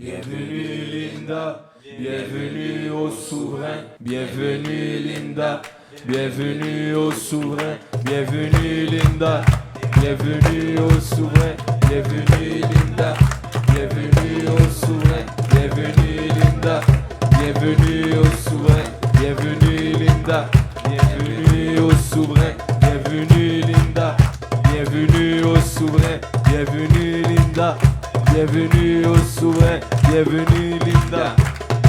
Bienvenue Linda, bienvenue au souverain. Bienvenue Linda, bienvenue au souverain. Bienvenue Linda, bienvenue au souverain. Bienvenue Linda, bienvenue au souverain. Bienvenue Linda, bienvenue au souverain. Bienvenue Linda, bienvenue au souverain. Bienvenue Linda, bienvenue au souverain. Bienvenue Linda, bienvenue au souverain. Bienvenue Linda,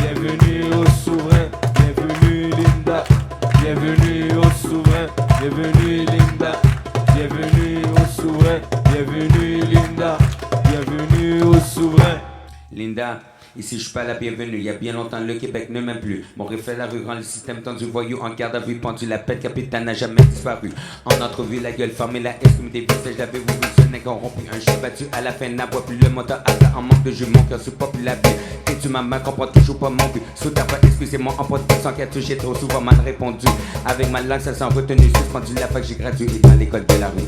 bienvenue au souverain. Bienvenue Linda, bienvenue au souverain. Bienvenue Linda, bienvenue au souverain. Bienvenue Linda, bienvenue au souverain. Linda, ici je suis pas la bienvenue. Il y a bien longtemps le Québec ne m'aime plus. Mon reflet la rue rend le système tendu, voyou en garde à vue, pendu. La pète capitaine n'a jamais disparu. En entrevue, la gueule fermée, la extrémité visage d'avez vous vu, ce n'est corrompu. Un chien battu à la fin n'aboie plus. Le moteur à en manque de jus, mon cœur supporte la vie. Et tu m'as comprends toujours pas mon but. Sous ta voix, excusez-moi, en protection qui a touché trop souvent mal répondu. Avec ma langue, ça s'en retenu, suspendu. La fac, j'ai gradué dans l'école de la rue.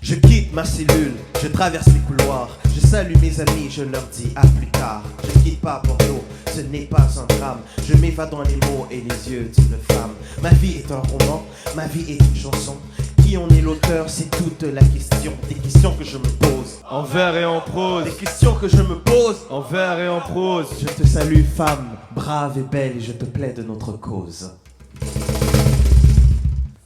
Je quitte ma cellule, je traverse les couloirs. Je salue mes amis, je leur dis à plus tard. Je quitte pas Bordeaux, ce n'est pas un drame. Je m'évade dans les mots et les yeux d'une femme. Ma vie est un roman, ma vie est une chanson. Qui en est l'auteur, c'est toute la question. Des questions que je me pose. En vers et en prose. Des questions que je me pose. En vers et en prose. Je te salue, femme, brave et belle, et je te plaide notre cause.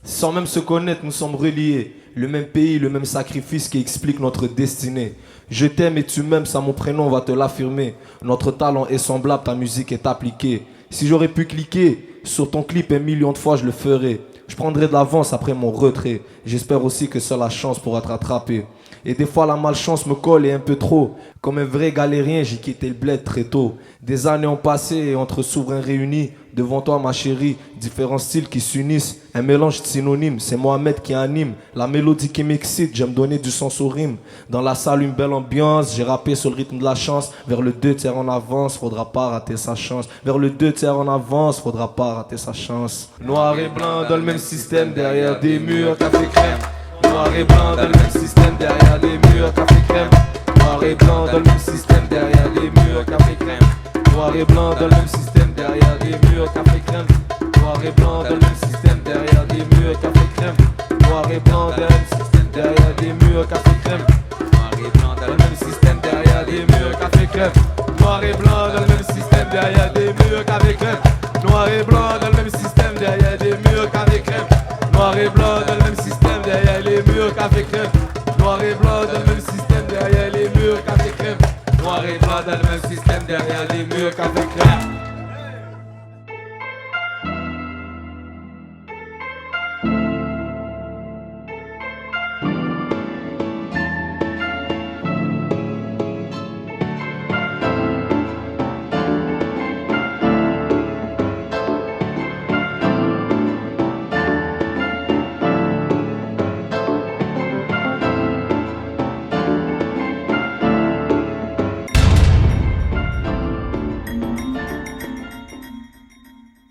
Sans même se connaître, nous sommes reliés. Le même pays, le même sacrifice qui explique notre destinée. Je t'aime et tu m'aimes, ça mon prénom va te l'affirmer. Notre talent est semblable, ta musique est appliquée. Si j'aurais pu cliquer sur ton clip 1 million de fois, je le ferais. Je prendrai de l'avance après mon retrait. J'espère aussi que seule la chance pourra te rattraper. Et des fois la malchance me colle et un peu trop. Comme un vrai galérien, j'ai quitté le bled très tôt. Des années ont passé et entre souverains réunis, devant toi ma chérie, différents styles qui s'unissent. Un mélange de synonymes, c'est Mohamed qui anime. La mélodie qui m'excite, j'aime donner du sens aux rimes. Dans la salle une belle ambiance, j'ai rappé sur le rythme de la chance. Vers le 2 en avance, faudra pas rater sa chance. Vers le 2 en avance, faudra pas rater sa chance. Noir et blanc dans le même système, derrière des murs, café crème. Noir et blanc dans le même système, derrière des murs, café crème. Noir et blanc dans le même système, derrière des murs, café crème. Noir et blanc dans le même système, derrière des murs, café crème. Noir et blanc dans le même système, derrière des murs, café crème. Noir et blanc dans le même système, derrière des murs, café crème. Noir et blanc dans le même système, derrière des murs, café crème. Noir et blanc dans le même système, derrière des murs, café crème. Noir et blanc dans le même système, derrière des murs, café crème. Noir et blanc dans le même système, derrière les murs, café crème. Noir et blanc dans le même système, derrière les murs, café crème. Noir et blanc dans le même système, derrière les murs, café crème.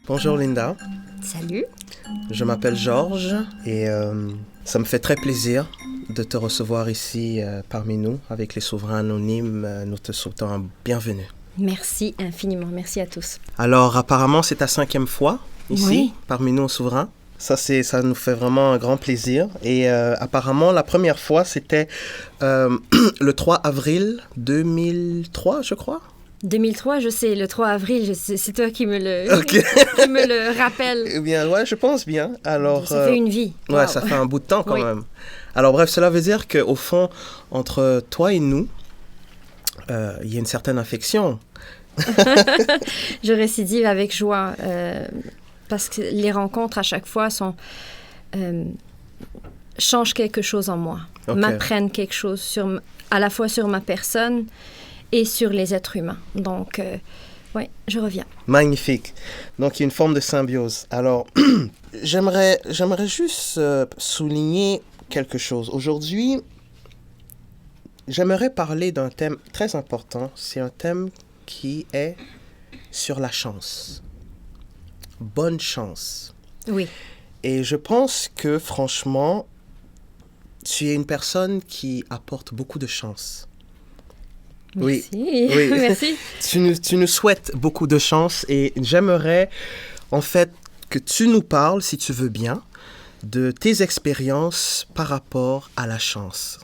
Bonjour Linda, Salut. je m'appelle Georges et ça me fait très plaisir de te recevoir ici parmi nous avec les souverains anonymes. Nous te souhaitons un bienvenue. Merci infiniment. Merci à tous. Alors apparemment c'est ta 5e fois ici Oui. parmi nous aux souverains. Ça nous fait vraiment un grand plaisir. Et apparemment la première fois c'était le 3 avril 2003 je crois. 2003, je sais, le 3 avril, c'est toi qui me le, Ok. qui me le rappelle. Eh bien, ouais, je pense bien. Alors, Ça fait une vie. Ouais, Wow. ça fait un bout de temps quand Oui. même. Alors, bref, cela veut dire qu'au fond, entre toi et nous, il y a une certaine affection. Je récidive avec joie parce que les rencontres à chaque fois changent quelque chose en moi, Ok. m'apprennent quelque chose à la fois sur ma personne et sur les êtres humains. Donc, oui, je reviens. Magnifique. Donc, il y a une forme de symbiose. Alors, j'aimerais juste souligner quelque chose. Aujourd'hui, j'aimerais parler d'un thème très important. C'est un thème qui est sur la chance. Bonne chance. Oui. Et je pense que, franchement, tu es une personne qui apporte beaucoup de chance. Merci. Oui. Merci. Tu nous souhaites beaucoup de chance et j'aimerais, en fait, que tu nous parles, si tu veux bien, de tes expériences par rapport à la chance.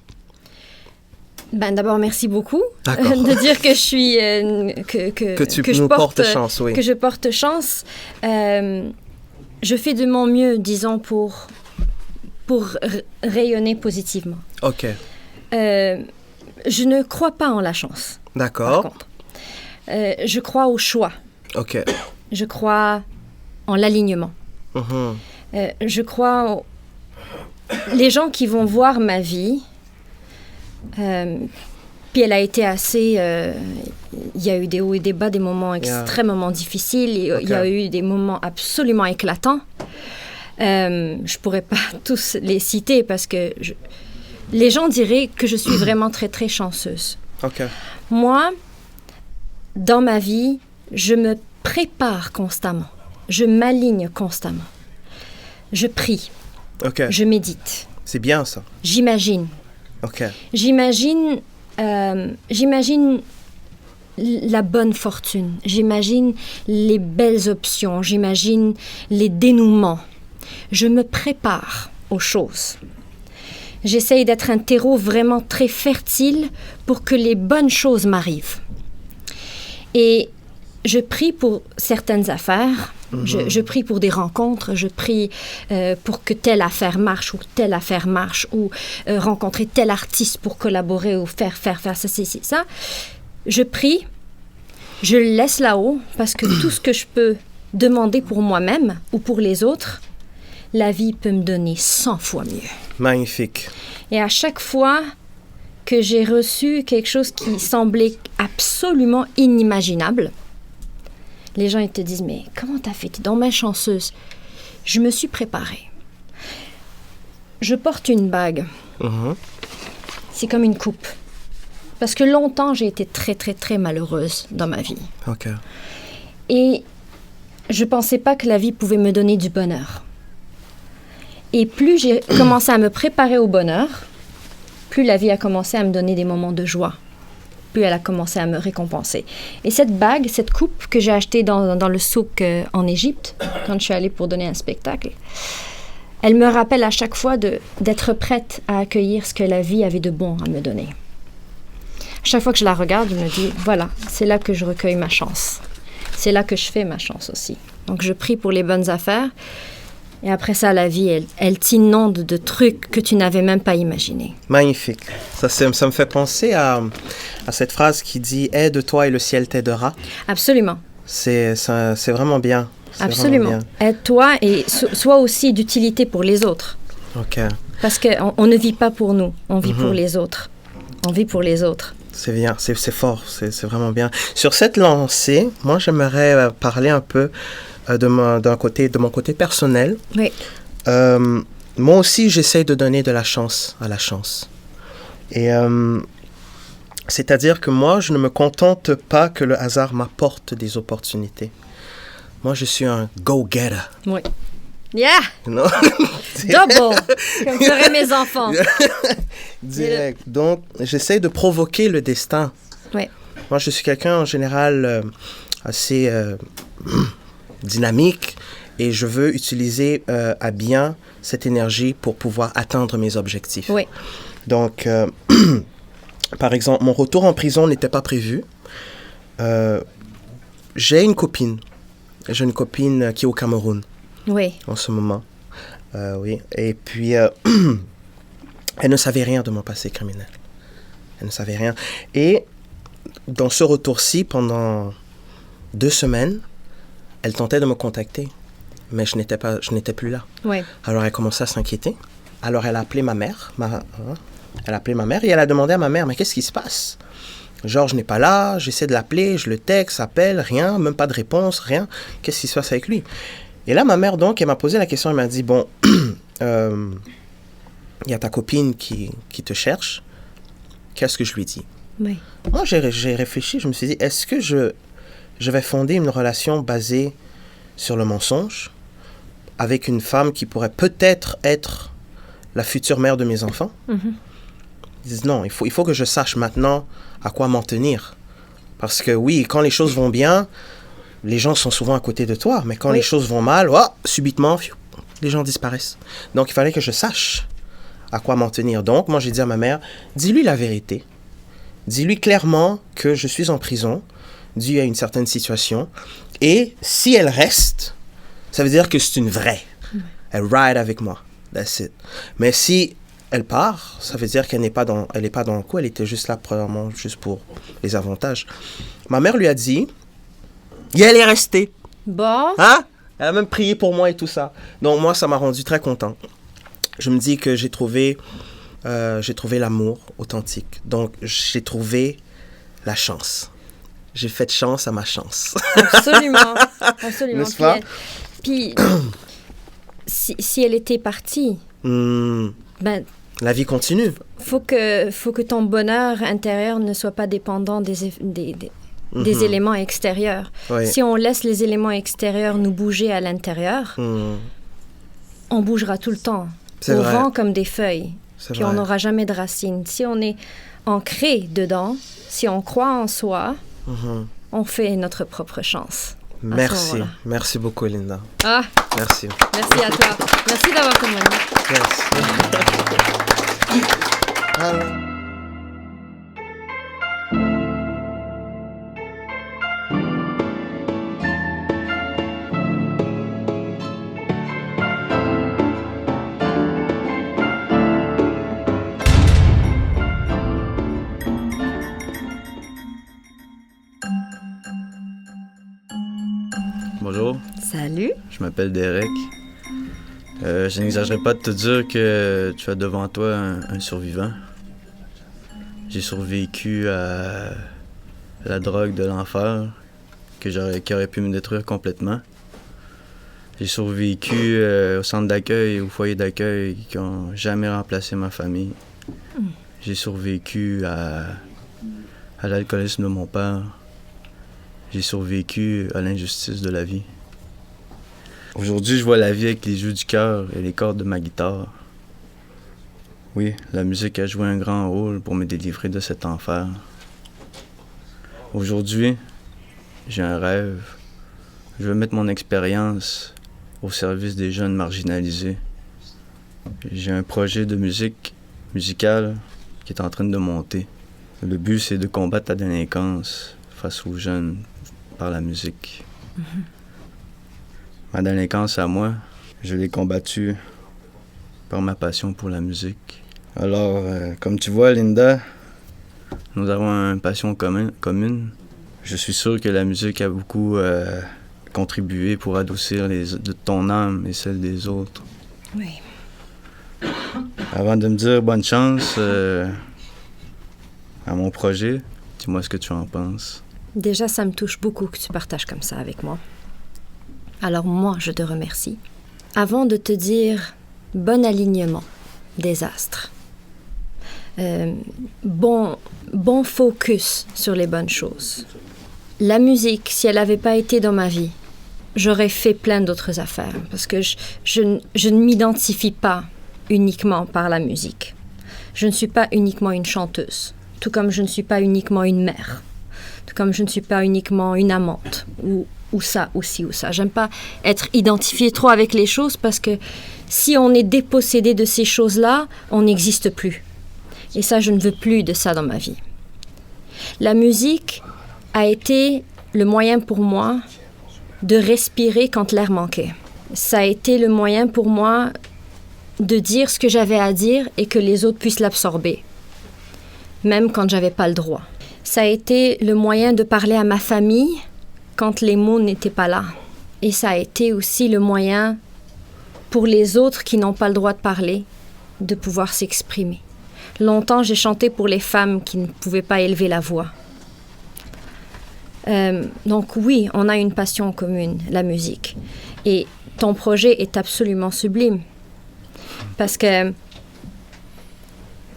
Ben, d'abord, merci beaucoup D'accord. de dire que je suis... Que tu que je nous portes chance, oui. Que je porte chance. Je fais de mon mieux, disons, pour rayonner positivement. OK. Je ne crois pas en la chance. Par D'accord. contre. Je crois au choix. OK. Je crois en l'alignement. Mhm. Je crois... Les gens qui vont voir ma vie... puis elle a été assez... Il y a eu des hauts et des bas, des moments extrêmement difficiles. Il y a eu des moments absolument éclatants. Je pourrais pas tous les citer parce que les gens diraient que je suis vraiment très, très chanceuse. OK. Moi, dans ma vie, je me prépare constamment. Je m'aligne constamment. Je prie. OK. Je médite. C'est bien ça. J'imagine. OK. J'imagine la bonne fortune. J'imagine les belles options. J'imagine les dénouements. Je me prépare aux choses. J'essaye d'être un terreau vraiment très fertile pour que les bonnes choses m'arrivent. Et je prie pour certaines affaires. Je prie pour des rencontres. Je prie pour que telle affaire marche ou telle affaire marche ou rencontrer tel artiste pour collaborer ou faire ça. Je prie. Je le laisse là-haut parce que tout ce que je peux demander pour moi-même ou pour les autres, la vie peut me donner 100 fois mieux. Magnifique. Et à chaque fois que j'ai reçu quelque chose qui semblait absolument inimaginable, les gens ils te disent « Mais comment t'as fait? T'es donc bien chanceuse. » Je me suis préparée. Je porte une bague. Mhm. C'est comme une coupe. Parce que longtemps, j'ai été très, très, très malheureuse dans ma vie. OK. Et je pensais pas que la vie pouvait me donner du bonheur. Et plus j'ai commencé à me préparer au bonheur, plus la vie a commencé à me donner des moments de joie. Plus elle a commencé à me récompenser. Et cette bague, cette coupe que j'ai achetée dans le souk en Égypte, quand je suis allée pour donner un spectacle, elle me rappelle à chaque fois d'être prête à accueillir ce que la vie avait de bon à me donner. Chaque fois que je la regarde, je me dis, voilà, c'est là que je recueille ma chance. C'est là que je fais ma chance aussi. Donc, je prie pour les bonnes affaires. Et après ça, la vie, elle t'inonde de trucs que tu n'avais même pas imaginés. Magnifique. Ça me fait penser à cette phrase qui dit « Aide-toi et le ciel t'aidera ». Absolument. C'est vraiment bien. C'est Absolument. vraiment Aide-toi et sois aussi d'utilité pour les autres. bien. OK. Parce qu'on ne vit pas pour nous, on vit pour les autres. On vit pour les autres. C'est bien, c'est fort, c'est vraiment bien. Sur cette lancée, moi, j'aimerais parler un peu de mon côté personnel. Oui. Moi aussi, j'essaie de donner de la chance à la chance. Et c'est-à-dire que moi, je ne me contente pas que le hasard m'apporte des opportunités. Moi, je suis un go-getter. Oui. Yeah! Non? Double! Comme feraient mes enfants. Direct. Donc, j'essaie de provoquer le destin. Oui. Moi, je suis quelqu'un en général assez dynamique et je veux utiliser à bien cette énergie pour pouvoir atteindre mes objectifs. Oui. Donc, par exemple, mon retour en prison n'était pas prévu. J'ai une copine. J'ai une copine qui est au Cameroun Oui. en ce moment. Oui. Et puis, elle ne savait rien de mon passé criminel. Elle ne savait rien. Et dans ce retour-ci, pendant 2 semaines, elle tentait de me contacter. Mais je n'étais plus là. Oui. Alors, elle commençait à s'inquiéter. Alors, elle a appelé ma mère. Elle a appelé ma mère et elle a demandé à ma mère, mais qu'est-ce qui se passe? Georges n'est pas là, j'essaie de l'appeler, je le texte, appelle, rien, même pas de réponse, rien. Qu'est-ce qui se passe avec lui? Et là, ma mère, donc, elle m'a posé la question, elle m'a dit, bon, il y a ta copine qui te cherche. Qu'est-ce que je lui dis? Oui. Moi, j'ai réfléchi, je me suis dit, est-ce que je vais fonder une relation basée sur le mensonge, avec une femme qui pourrait peut-être être la future mère de mes enfants. Ils disent non, il faut que je sache maintenant à quoi m'en tenir. Parce que oui, quand les choses vont bien, les gens sont souvent à côté de toi. Mais quand les choses vont mal, subitement, les gens disparaissent. Donc, il fallait que je sache à quoi m'en tenir. Donc, moi, j'ai dit à ma mère, dis-lui la vérité. Dis-lui clairement que je suis en prison, dû à une certaine situation. Et si elle reste, ça veut dire que c'est une vraie. Elle ride avec moi. That's it. Mais si elle part, ça veut dire qu'elle n'est pas dans le coup. Elle était juste là, probablement, juste pour les avantages. Ma mère lui a dit, et elle est restée. Bon. Hein? Elle a même prié pour moi et tout ça. Donc, moi, ça m'a rendu très content. Je me dis que j'ai trouvé l'amour authentique. Donc, j'ai trouvé la chance. J'ai fait chance à ma chance. Absolument. Absolument. N'est-ce pas? Puis si elle était partie, ben, la vie continue. faut que ton bonheur intérieur ne soit pas dépendant des éléments extérieurs. Oui. Si on laisse les éléments extérieurs nous bouger à l'intérieur, on bougera tout le temps. C'est au vrai. vent comme des feuilles. C'est Puis vrai. on n'aura jamais de racines. Si on est ancré dedans, si on croit en soi, on fait notre propre chance. Merci. Merci beaucoup, Linda. Ah, Merci. merci à toi. Merci d'avoir témoigné. Merci. Bonjour, Salut. je m'appelle Derek. Je n'exagérerai pas de te dire que tu as devant toi un survivant. J'ai survécu à la drogue de l'enfer qui aurait pu me détruire complètement. J'ai survécu au centre d'accueil et au foyer d'accueil qui n'ont jamais remplacé ma famille. J'ai survécu à l'alcoolisme de mon père. J'ai survécu à l'injustice de la vie. Aujourd'hui, je vois la vie avec les yeux du cœur et les cordes de ma guitare. Oui, la musique a joué un grand rôle pour me délivrer de cet enfer. Aujourd'hui, j'ai un rêve. Je veux mettre mon expérience au service des jeunes marginalisés. J'ai un projet de musicale qui est en train de monter. Le but, c'est de combattre la délinquance face aux jeunes par la musique. Ma délinquance à moi, je l'ai combattue par ma passion pour la musique. Alors, comme tu vois, Linda, nous avons une passion commune. Je suis sûr que la musique a beaucoup contribué pour adoucir ton âme et celle des autres. Oui. Avant de me dire bonne chance à mon projet, dis-moi ce que tu en penses. Déjà, ça me touche beaucoup que tu partages comme ça avec moi. Alors moi, je te remercie. Avant de te dire bon alignement des astres, bon focus sur les bonnes choses. La musique, si elle n'avait pas été dans ma vie, j'aurais fait plein d'autres affaires parce que je ne m'identifie pas uniquement par la musique. Je ne suis pas uniquement une chanteuse, tout comme je ne suis pas uniquement une mère, tout comme je ne suis pas uniquement une amante ou ça, ou ci, ou ça. J'aime pas être identifiée trop avec les choses parce que si on est dépossédé de ces choses-là, on n'existe plus. Et ça, je ne veux plus de ça dans ma vie. La musique a été le moyen pour moi de respirer quand l'air manquait. Ça a été le moyen pour moi de dire ce que j'avais à dire et que les autres puissent l'absorber, même quand j'avais pas le droit. Ça a été le moyen de parler à ma famille quand les mots n'étaient pas là. Et ça a été aussi le moyen pour les autres qui n'ont pas le droit de parler, de pouvoir s'exprimer. Longtemps, j'ai chanté pour les femmes qui ne pouvaient pas élever la voix. Donc oui, on a une passion commune, la musique. Et ton projet est absolument sublime. Parce que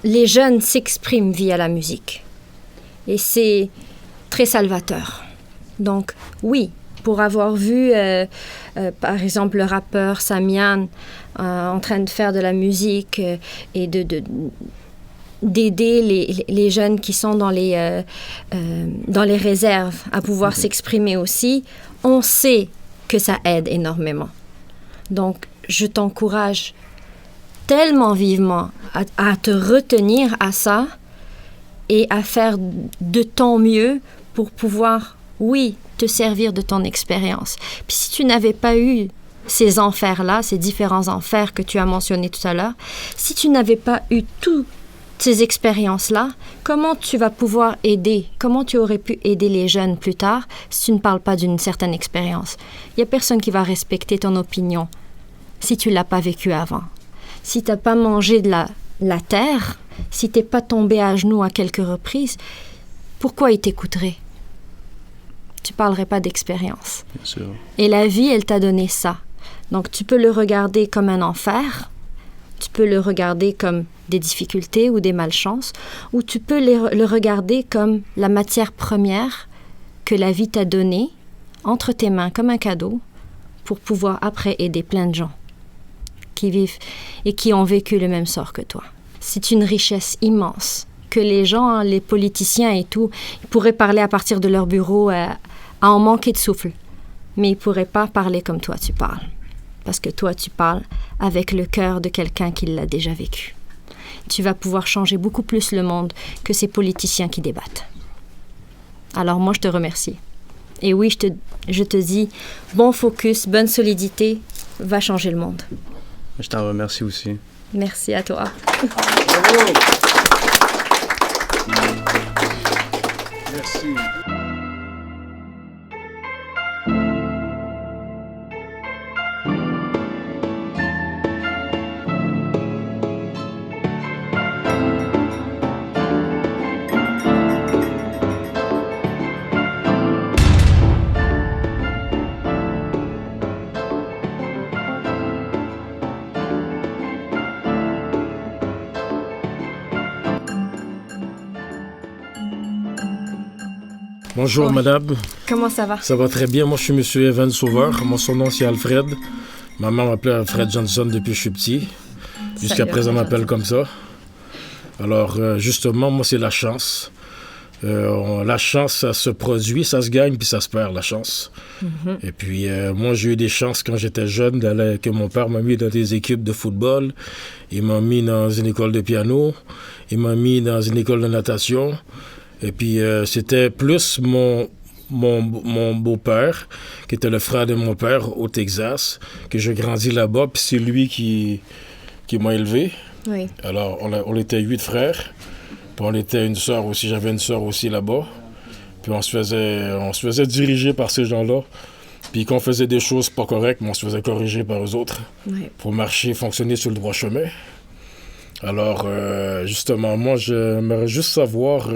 les jeunes s'expriment via la musique. Et c'est très salvateur. Donc oui, pour avoir vu, par exemple, le rappeur Samian en train de faire de la musique et d'aider les jeunes qui sont dans les réserves à pouvoir s'exprimer aussi, on sait que ça aide énormément. Donc, je t'encourage tellement vivement à te retenir à ça et à faire de ton mieux pour pouvoir, oui, te servir de ton expérience. Puis si tu n'avais pas eu ces enfers-là, ces différents enfers que tu as mentionnés tout à l'heure, si tu n'avais pas eu toutes ces expériences-là, comment tu vas pouvoir aider? Comment tu aurais pu aider les jeunes plus tard si tu ne parles pas d'une certaine expérience? Il n'y a personne qui va respecter ton opinion si tu ne l'as pas vécu avant. Si tu n'as pas mangé de la terre, si tu n'es pas tombé à genoux à quelques reprises, pourquoi ils t'écouteraient? Tu ne parlerais pas d'expérience. Bien sûr. Et la vie, elle t'a donné ça. Donc, tu peux le regarder comme un enfer, tu peux le regarder comme des difficultés ou des malchances, ou tu peux le regarder comme la matière première que la vie t'a donnée entre tes mains comme un cadeau pour pouvoir après aider plein de gens qui vivent et qui ont vécu le même sort que toi. C'est une richesse immense que les gens, les politiciens et tout, ils pourraient parler à partir de leur bureau à en manquer de souffle. Mais ils ne pourraient pas parler comme toi tu parles. Parce que toi, tu parles avec le cœur de quelqu'un qui l'a déjà vécu. Tu vas pouvoir changer beaucoup plus le monde que ces politiciens qui débattent. Alors moi, je te remercie. Et oui, je te dis, bon focus, bonne solidité, va changer le monde. Je t'en remercie aussi. Merci à toi. Merci. Bonjour madame, Comment ça va? ça va très bien. Moi je suis monsieur Evan Sauveur, mon surnom c'est Alfred. Ma mère m'appelait Alfred Johnson depuis que je suis petit. Jusqu'à Salut, présent on Alfred m'appelle comme ça. Alors justement, moi c'est la chance. La chance, ça se produit, ça se gagne, puis ça se perd, la chance. Et puis moi j'ai eu des chances quand j'étais jeune que mon père m'a mis dans des équipes de football. Il m'a mis dans une école de piano. Il m'a mis dans une école de natation. Et puis, c'était plus mon beau-père, qui était le frère de mon père au Texas, que j'ai grandi là-bas, puis c'est lui qui m'a élevé. Oui. Alors, on était 8 frères, puis on était une sœur aussi, j'avais une sœur aussi là-bas. Puis on se faisait diriger par ces gens-là. Puis quand on faisait des choses pas correctes, on se faisait corriger par eux autres Oui. pour marcher, fonctionner sur le droit chemin. Alors, justement, moi, j'aimerais juste savoir...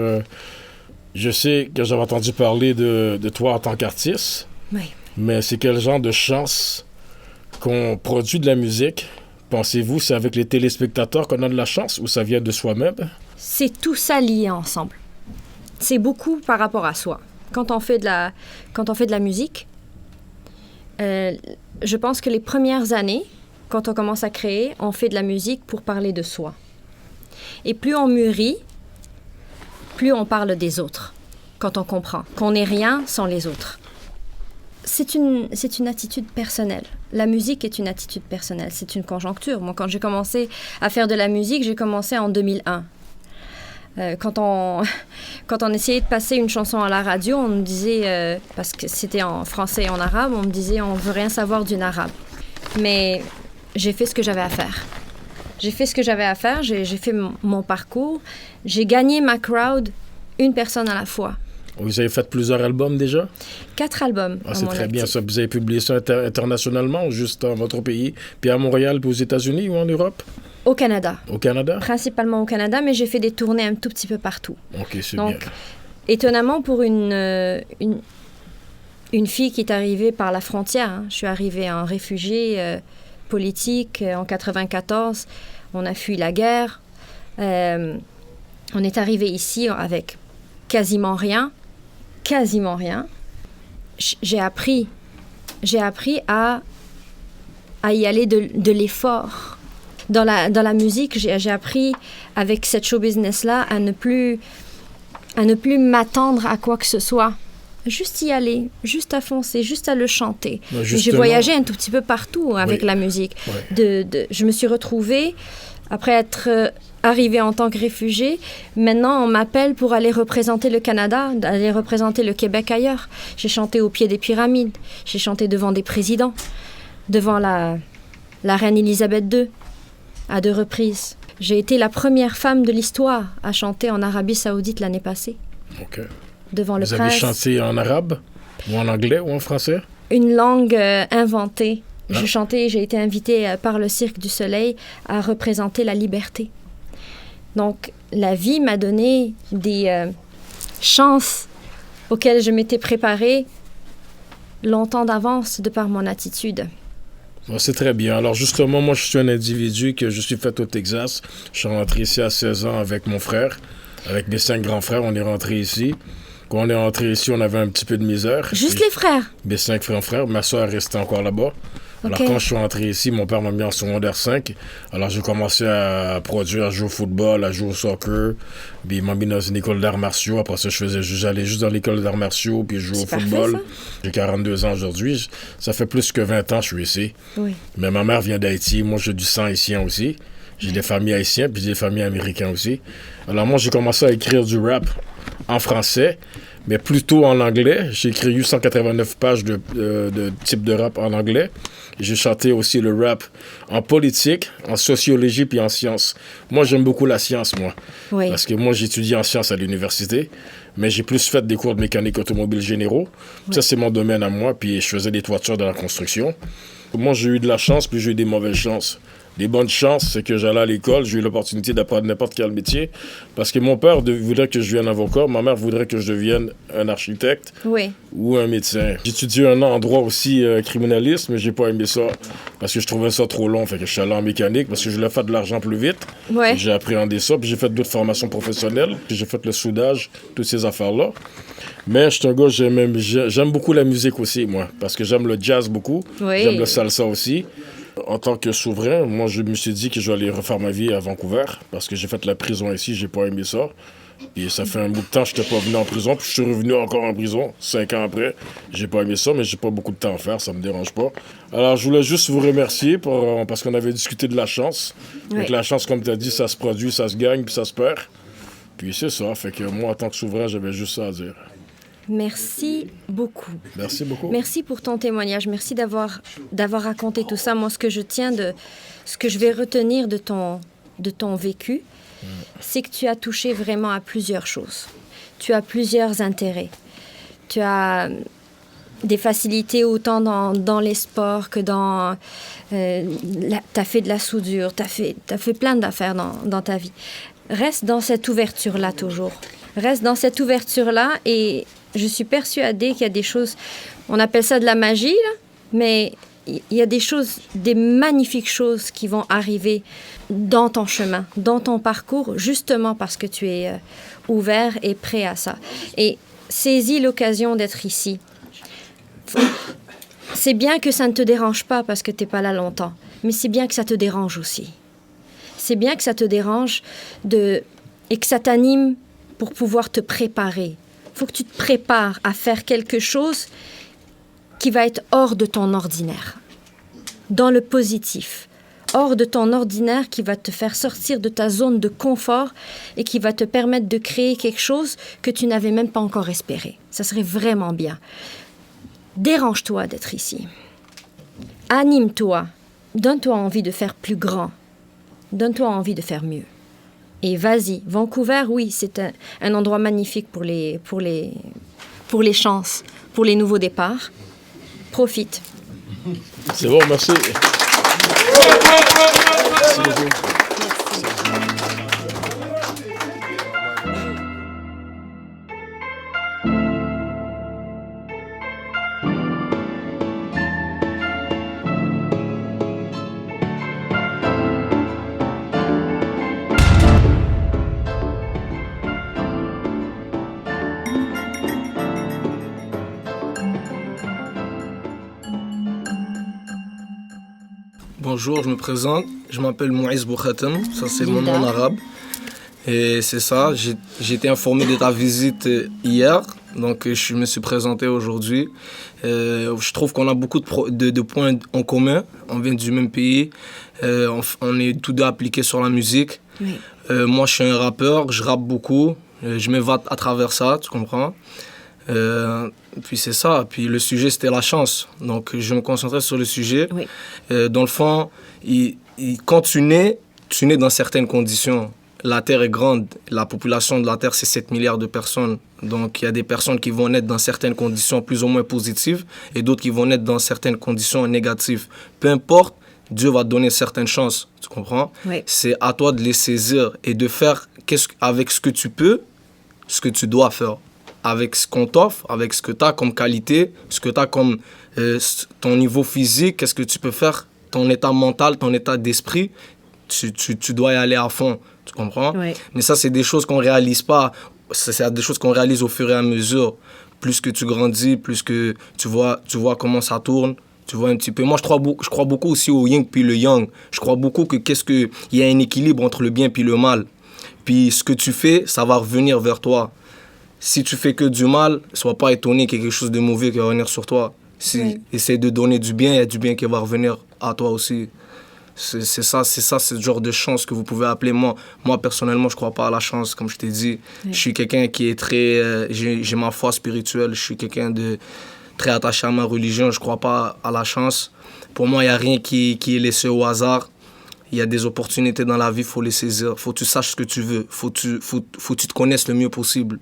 je sais que j'avais entendu parler de toi en tant qu'artiste, Oui. mais c'est quel genre de chance qu'on produit de la musique? Pensez-vous c'est avec les téléspectateurs qu'on a de la chance ou ça vient de soi-même? C'est tout ça lié ensemble. C'est beaucoup par rapport à soi. Quand on fait de la musique, je pense que les premières années, quand on commence à créer, on fait de la musique pour parler de soi. Et plus on mûrit, plus on parle des autres, quand on comprend qu'on n'est rien sans les autres. C'est une attitude personnelle. La musique est une attitude personnelle, c'est une conjoncture. Moi, quand j'ai commencé à faire de la musique, j'ai commencé en 2001. Quand on essayait de passer une chanson à la radio, on me disait, parce que c'était en français et en arabe, on me disait « on veut rien savoir d'une arabe ». Mais j'ai fait ce que j'avais à faire. J'ai fait mon parcours, j'ai gagné ma crowd, une personne à la fois. Vous avez fait plusieurs albums déjà? 4 albums. Ah, c'est très bien ça. Vous avez publié ça internationalement ou juste dans votre pays? Puis à Montréal, puis aux États-Unis ou en Europe? Au Canada. Au Canada? Principalement au Canada, mais j'ai fait des tournées un tout petit peu partout. OK, c'est Donc, bien. étonnamment, pour une fille qui est arrivée par la frontière, hein, je suis arrivée en réfugié politique en 94. On a fui la guerre. On est arrivé ici avec quasiment rien. J'ai appris j'ai appris à y aller de l'effort. Dans la musique, j'ai appris avec cette show business-là à ne plus m'attendre à quoi que ce soit. Juste y aller, juste à foncer, juste à le chanter. J'ai voyagé un tout petit peu partout avec la musique. Ouais. Je me suis retrouvée, après être arrivée en tant que réfugiée, maintenant on m'appelle pour aller représenter le Canada, aller représenter le Québec ailleurs. J'ai chanté au pied des pyramides, j'ai chanté devant des présidents, devant la reine Élisabeth II, à 2 reprises. J'ai été la première femme de l'histoire à chanter en Arabie Saoudite l'année passée. OK. Devant le prince. Vous avez chanté en arabe, ou en anglais, ou en français? Une langue inventée. J'ai été invitée par le Cirque du Soleil à représenter la liberté. Donc, la vie m'a donné des chances auxquelles je m'étais préparée longtemps d'avance de par mon attitude. C'est très bien. Alors justement, moi, je suis un individu que je suis fait au Texas. Je suis rentré ici à 16 ans avec mon frère, avec mes 5 grands frères. On est rentré ici. Quand on est rentré ici, on avait un petit peu de misère. Juste les frères? Mes 5 frères. Ma soeur restait encore là-bas. Alors, quand je suis rentré ici, mon père m'a mis en secondaire 5. Alors, j'ai commencé à produire, à jouer au football, à jouer au soccer. Puis, il m'a mis dans une école d'arts martiaux. Après ça, j'allais juste dans l'école d'arts martiaux, puis je jouais au football. Parfait, j'ai 42 ans aujourd'hui. Ça fait plus que 20 ans que je suis ici. Oui. Mais ma mère vient d'Haïti. Moi, j'ai du sang haïtien aussi. J'ai des familles haïtiennes, puis des familles américaines aussi. Alors, moi, j'ai commencé à écrire du rap en français, mais plutôt en anglais. J'ai écrit 889 pages de type de rap en anglais. J'ai chanté aussi le rap en politique, en sociologie puis en sciences. Moi, j'aime beaucoup la science, moi. Oui. Parce que moi, j'étudie en sciences à l'université, mais j'ai plus fait des cours de mécanique automobile généraux. Oui. Ça, c'est mon domaine à moi, puis je faisais des toitures de la construction. Moi, j'ai eu de la chance, puis j'ai eu des mauvaises chances. Les bonnes chances, c'est que j'allais à l'école, j'ai eu l'opportunité d'apprendre n'importe quel métier, parce que mon père voudrait que je devienne avocat, ma mère voudrait que je devienne un architecte ou un médecin. J'ai étudié un an en droit aussi criminaliste, mais j'ai pas aimé ça, parce que je trouvais ça trop long, fait que je suis allé en mécanique, parce que je voulais faire de l'argent plus vite. Ouais. J'ai appréhendé ça, puis j'ai fait d'autres formations professionnelles, puis j'ai fait le soudage, toutes ces affaires-là. Mais je suis un gars, j'aime beaucoup la musique aussi, moi, parce que j'aime le jazz beaucoup, j'aime le salsa aussi. En tant que souverain, moi, je me suis dit que je vais aller refaire ma vie à Vancouver parce que j'ai fait la prison ici, j'ai pas aimé ça. Puis ça fait un bout de temps que je n'étais pas venu en prison, puis je suis revenu encore en prison, 5 ans après. J'ai pas aimé ça, mais j'ai pas beaucoup de temps à faire, ça me dérange pas. Alors, je voulais juste vous remercier parce qu'on avait discuté de la chance. Oui. Donc, la chance, comme tu as dit, ça se produit, ça se gagne, puis ça se perd. Puis c'est ça, fait que moi, en tant que souverain, j'avais juste ça à dire. Merci beaucoup. Merci beaucoup. Merci pour ton témoignage. Merci d'avoir raconté tout ça. Moi, ce que je tiens ce que je vais retenir de ton vécu, c'est que tu as touché vraiment à plusieurs choses. Tu as plusieurs intérêts. Tu as des facilités autant dans les sports que dans... tu as fait de la soudure, tu as fait plein d'affaires dans ta vie. Reste dans cette ouverture-là toujours. Reste dans cette ouverture-là et... Je suis persuadée qu'il y a des choses, on appelle ça de la magie, là, mais il y a des magnifiques choses qui vont arriver dans ton chemin, dans ton parcours, justement parce que tu es ouvert et prêt à ça. Et saisis l'occasion d'être ici. C'est bien que ça ne te dérange pas parce que tu n'es pas là longtemps, mais c'est bien que ça te dérange aussi. C'est bien que ça te dérange et que ça t'anime pour pouvoir te préparer. Il faut que tu te prépares à faire quelque chose qui va être hors de ton ordinaire, dans le positif, hors de ton ordinaire qui va te faire sortir de ta zone de confort et qui va te permettre de créer quelque chose que tu n'avais même pas encore espéré. Ça serait vraiment bien. Dérange-toi d'être ici. Anime-toi. Donne-toi envie de faire plus grand. Donne-toi envie de faire mieux. Et vas-y, Vancouver, oui, c'est un endroit magnifique pour les chances, pour les nouveaux départs. Profite. C'est bon, merci. Merci beaucoup. bonjour, je me présente. Je m'appelle Mouiz Boukhatem, ça c'est mon nom en arabe. Et c'est ça, j'ai été informé de ta visite hier, donc je me suis présenté aujourd'hui. Je trouve qu'on a beaucoup de points en commun, on vient du même pays, on est tous deux appliqués sur la musique. Oui. Moi je suis un rappeur, je rappe beaucoup, je m'évade à travers ça, tu comprends? Puis c'est ça, puis le sujet c'était la chance, donc je me concentrais sur le sujet. Oui. Dans le fond, quand tu nais dans certaines conditions. La Terre est grande, la population de la Terre c'est 7 milliards de personnes, donc il y a des personnes qui vont naître dans certaines conditions plus ou moins positives et d'autres qui vont naître dans certaines conditions négatives. Peu importe, Dieu va te donner certaines chances, tu comprends? Oui. C'est à toi de les saisir et de faire avec ce que tu peux, ce que tu dois faire. Avec ce qu'on t'offre, avec ce que tu as comme qualité, ce que tu as comme ton niveau physique, qu'est-ce que tu peux faire, ton état mental, ton état d'esprit, tu dois y aller à fond, tu comprends? Oui. Mais ça, c'est des choses qu'on réalise pas, c'est des choses qu'on réalise au fur et à mesure. Plus que tu grandis, plus que tu vois comment ça tourne, tu vois un petit peu. Moi, je crois beaucoup aussi au yin puis le yang. Je crois beaucoup il y a un équilibre entre le bien puis le mal. Puis ce que tu fais, ça va revenir vers toi. Si tu fais que du mal, sois pas étonné qu'il y ait quelque chose de mauvais qui va venir sur toi. Essaie de donner du bien, il y a du bien qui va revenir à toi aussi. C'est ce genre de chance que vous pouvez appeler. Moi personnellement, je crois pas à la chance, comme je t'ai dit. Oui. Je suis quelqu'un qui est très... j'ai ma foi spirituelle, je suis quelqu'un de très attaché à ma religion, je crois pas à la chance. Pour moi, il n'y a rien qui est laissé au hasard. Il y a des opportunités dans la vie, il faut les saisir. Il faut que tu saches ce que tu veux. Il faut que tu te connaisses le mieux possible.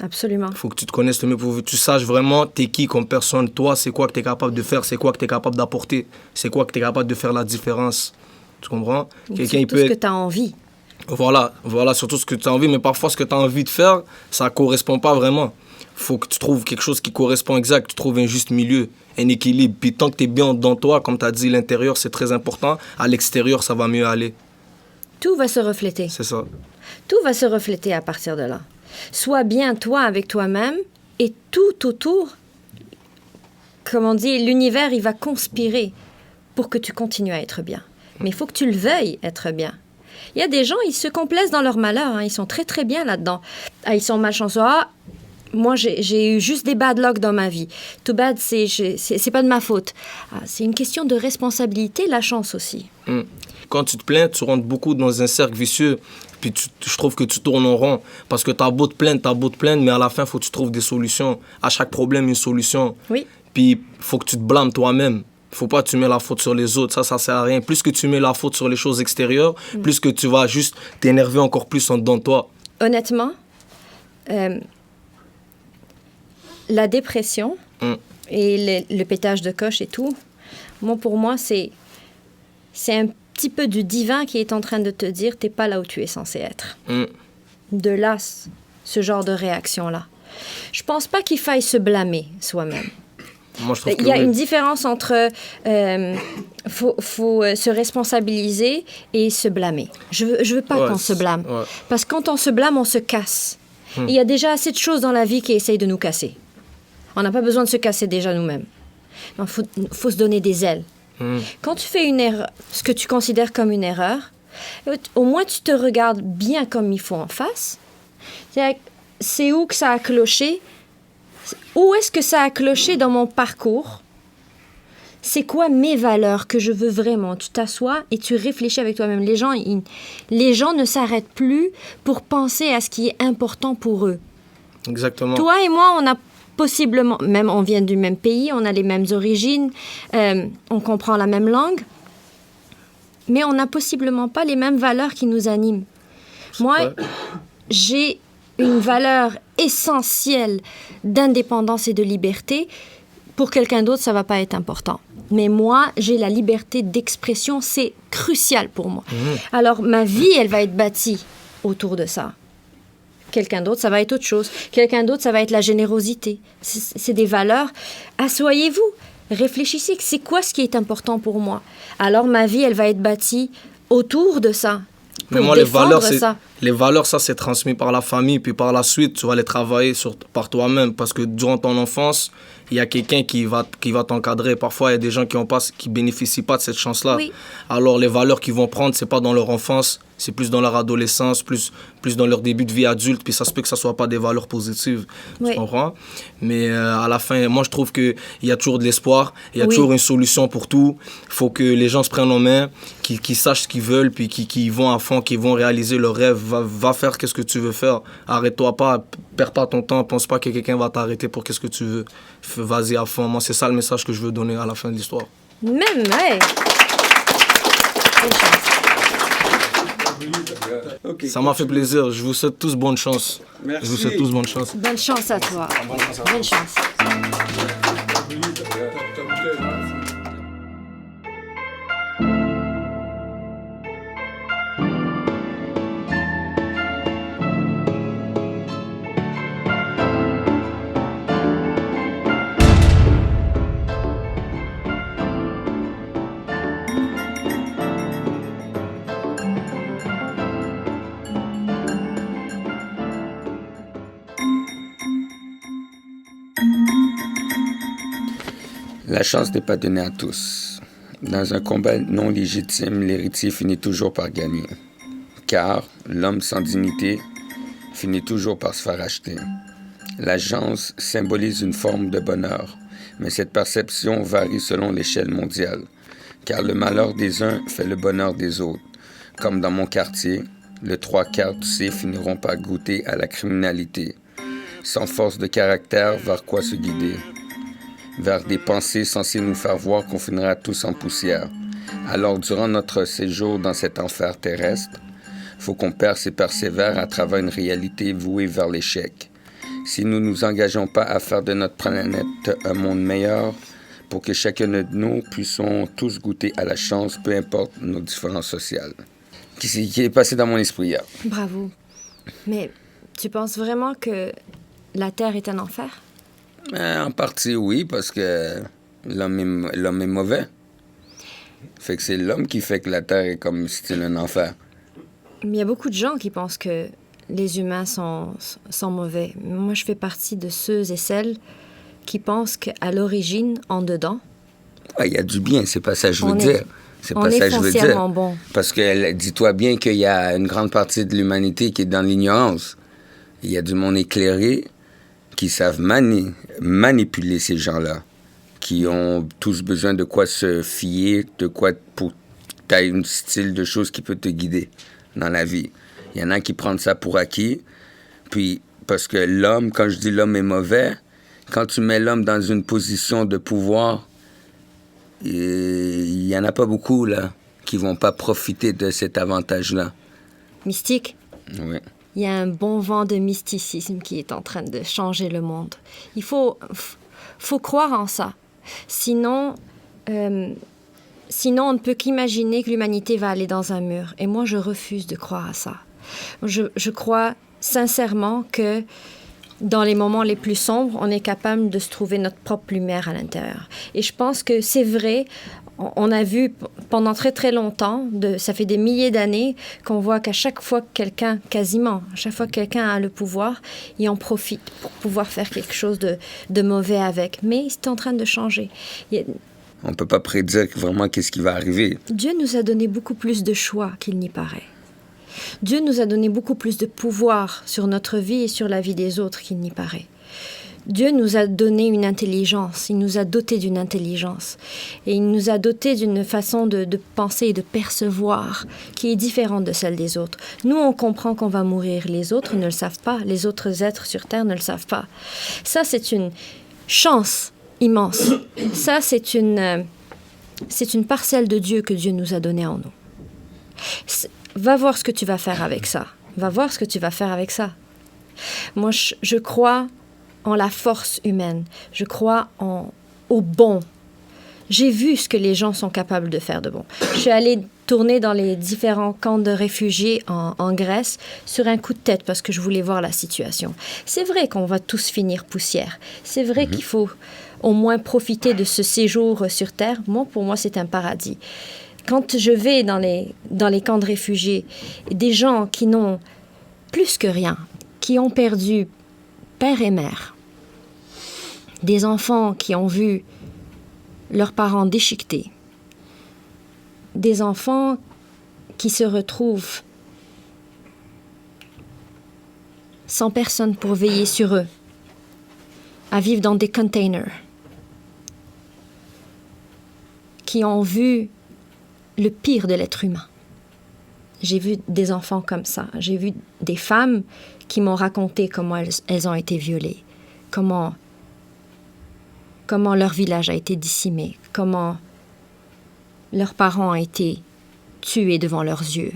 Absolument. Il faut que tu te connaisses le mieux possible. Tu saches vraiment t'es qui comme personne. Toi, c'est quoi que tu es capable de faire. C'est quoi que tu es capable d'apporter. C'est quoi que tu es capable de faire la différence. Tu comprends? Surtout ce que tu as envie. Voilà, surtout ce que tu as envie. Mais parfois, ce que tu as envie de faire, ça ne correspond pas vraiment. Il faut que tu trouves quelque chose qui correspond exact. Tu trouves un juste milieu, un équilibre. Puis tant que tu es bien dans toi, comme tu as dit, l'intérieur, c'est très important. À l'extérieur, ça va mieux aller. Tout va se refléter. C'est ça. Tout va se refléter à partir de là. Sois bien toi avec toi-même et tout autour, comme on dit, l'univers, il va conspirer pour que tu continues à être bien. Mais il faut que tu le veuilles être bien. Il y a des gens, ils se complaisent dans leur malheur, hein, ils sont très très bien là-dedans. Ah, ils sont malchanceux. Ah, moi, j'ai eu juste des bad luck dans ma vie. Too bad, c'est pas de ma faute. Ah, c'est une question de responsabilité, la chance aussi. Quand tu te plains, tu rentres beaucoup dans un cercle vicieux. Puis je trouve que tu tournes en rond. Parce que t'as beau te plaindre, mais à la fin, il faut que tu trouves des solutions. À chaque problème, une solution. Oui. Puis il faut que tu te blâmes toi-même. Il ne faut pas que tu mets la faute sur les autres. Ça ne sert à rien. Plus que tu mets la faute sur les choses extérieures, plus que tu vas juste t'énerver encore plus en dedans de toi. Honnêtement, la dépression et le pétage de coche et tout, pour moi, c'est un petit peu du divin qui est en train de te dire t'es pas là où tu es censé être. De là, ce genre de réaction-là. Je pense pas qu'il faille se blâmer soi-même. Moi, je trouve Il y a une différence entre faut se responsabiliser et se blâmer. Je veux pas qu'on se blâme. Ouais. Parce que quand on se blâme, on se casse. Il y a déjà assez de choses dans la vie qui essayent de nous casser. On n'a pas besoin de se casser déjà nous-mêmes. Il faut se donner des ailes. Quand tu fais une erreur, ce que tu considères comme une erreur, au moins tu te regardes bien comme il faut en face. C'est où que ça a cloché? Où est-ce que ça a cloché dans mon parcours? C'est quoi mes valeurs que je veux vraiment? Tu t'assois et tu réfléchis avec toi-même. Les gens ne s'arrêtent plus pour penser à ce qui est important pour eux. Exactement. Toi et moi, on a possiblement, même on vient du même pays, on a les mêmes origines, on comprend la même langue, mais on n'a possiblement pas les mêmes valeurs qui nous animent. Moi, j'ai une valeur essentielle d'indépendance et de liberté. Pour quelqu'un d'autre, ça ne va pas être important. Mais moi, j'ai la liberté d'expression, c'est crucial pour moi. Alors, ma vie, elle va être bâtie autour de ça. Quelqu'un d'autre, ça va être autre chose. Quelqu'un d'autre, ça va être la générosité. C'est des valeurs. Asseyez-vous, réfléchissez. C'est quoi ce qui est important pour moi? Alors, ma vie, elle va être bâtie autour de ça. Mais moi, les Les valeurs, ça, c'est transmis par la famille, puis par la suite, tu vas les travailler par toi-même, parce que durant ton enfance, il y a quelqu'un qui va t'encadrer. Parfois, il y a des gens qui bénéficient pas de cette chance-là. Oui. Alors, les valeurs qu'ils vont prendre, c'est pas dans leur enfance, c'est plus dans leur adolescence, plus dans leur début de vie adulte, puis ça se peut que ça soit pas des valeurs positives, Oui. tu comprends? Mais à la fin, moi, je trouve qu'il y a toujours de l'espoir, il y a Oui. toujours une solution pour tout. Il faut que les gens se prennent en main, qu'ils sachent ce qu'ils veulent, puis qu'ils vont à fond, qu'ils vont réaliser leurs rêves. Va faire qu'est-ce que tu veux faire. Arrête-toi pas, perds pas ton temps, pense pas que quelqu'un va t'arrêter pour qu'est-ce que tu veux. Vas-y à fond. Moi, c'est ça le message que je veux donner à la fin de l'histoire. Même, ouais. Bonne chance. Ça m'a fait plaisir. Je vous souhaite tous bonne chance. Merci. Je vous souhaite tous bonne chance. Bonne chance à toi. Bonne chance. La chance n'est pas donnée à tous. Dans un combat non légitime, l'héritier finit toujours par gagner. Car l'homme sans dignité finit toujours par se faire acheter. La chance symbolise une forme de bonheur, mais cette perception varie selon l'échelle mondiale. Car le malheur des uns fait le bonheur des autres. Comme dans mon quartier, le 3/4 de ces finiront par goûter à la criminalité. Sans force de caractère, vers quoi se guider? Vers des pensées censées nous faire voir qu'on finira tous en poussière. Alors, durant notre séjour dans cet enfer terrestre, faut qu'on perce et persévère à travers une réalité vouée vers l'échec. Si nous nous engageons pas à faire de notre planète un monde meilleur, pour que chacun de nous puissions tous goûter à la chance, peu importe nos différences sociales. Qui est passé dans mon esprit hier. Bravo. Mais tu penses vraiment que la Terre est un enfer? En partie, oui, parce que l'homme est mauvais. Fait que c'est l'homme qui fait que la Terre est comme style un enfer. Il y a beaucoup de gens qui pensent que les humains sont mauvais. Moi, je fais partie de ceux et celles qui pensent qu'à l'origine, en dedans, Ouais, il y a du bien, c'est pas ça que je veux On est- dire. C'est on pas ça est que je veux foncièrement dire. bon. Parce que dis-toi bien qu'il y a une grande partie de l'humanité qui est dans l'ignorance. Il y a du monde éclairé qui savent manipuler ces gens-là, qui ont tous besoin de quoi se fier, de quoi pour tu as un style de choses qui peut te guider dans la vie. Il y en a qui prennent ça pour acquis, puis parce que l'homme, quand je dis l'homme est mauvais, quand tu mets l'homme dans une position de pouvoir, il y en a pas beaucoup là qui vont pas profiter de cet avantage-là. mystique, Oui. il y a un bon vent de mysticisme qui est en train de changer le monde. Il faut croire en ça. Sinon, on ne peut qu'imaginer que l'humanité va aller dans un mur. Et moi, je refuse de croire à ça. Je crois sincèrement que dans les moments les plus sombres, on est capable de se trouver notre propre lumière à l'intérieur. Et je pense que c'est vrai. On a vu pendant très très longtemps, ça fait des milliers d'années, qu'on voit qu'à chaque fois que quelqu'un a le pouvoir, il en profite pour pouvoir faire quelque chose de mauvais avec. Mais c'est en train de changer. On peut pas prédire vraiment qu'est-ce qui va arriver. Dieu nous a donné beaucoup plus de choix qu'il n'y paraît. Dieu nous a donné beaucoup plus de pouvoir sur notre vie et sur la vie des autres qu'il n'y paraît. Dieu nous a donné une intelligence, il nous a dotés d'une intelligence et il nous a dotés d'une façon de penser et de percevoir qui est différente de celle des autres. Nous, on comprend qu'on va mourir, les autres ne le savent pas, les autres êtres sur Terre ne le savent pas. Ça, c'est une chance immense. Ça, c'est une parcelle de Dieu que Dieu nous a donnée en nous. Va voir ce que tu vas faire avec ça. Va voir ce que tu vas faire avec ça. Moi, je crois en la force humaine. Je crois au bon. J'ai vu ce que les gens sont capables de faire de bon. Je suis allée tourner dans les différents camps de réfugiés en Grèce sur un coup de tête parce que je voulais voir la situation. C'est vrai qu'on va tous finir poussière. C'est vrai qu'il faut au moins profiter de ce séjour sur Terre. Moi, pour moi, c'est un paradis. Quand je vais dans les camps de réfugiés, des gens qui n'ont plus que rien, qui ont perdu père et mère. Des enfants qui ont vu leurs parents déchiquetés. Des enfants qui se retrouvent sans personne pour veiller sur eux, à vivre dans des containers, qui ont vu le pire de l'être humain. J'ai vu des enfants comme ça. J'ai vu des femmes qui m'ont raconté comment elles ont été violées, comment leur village a été décimé, comment leurs parents ont été tués devant leurs yeux.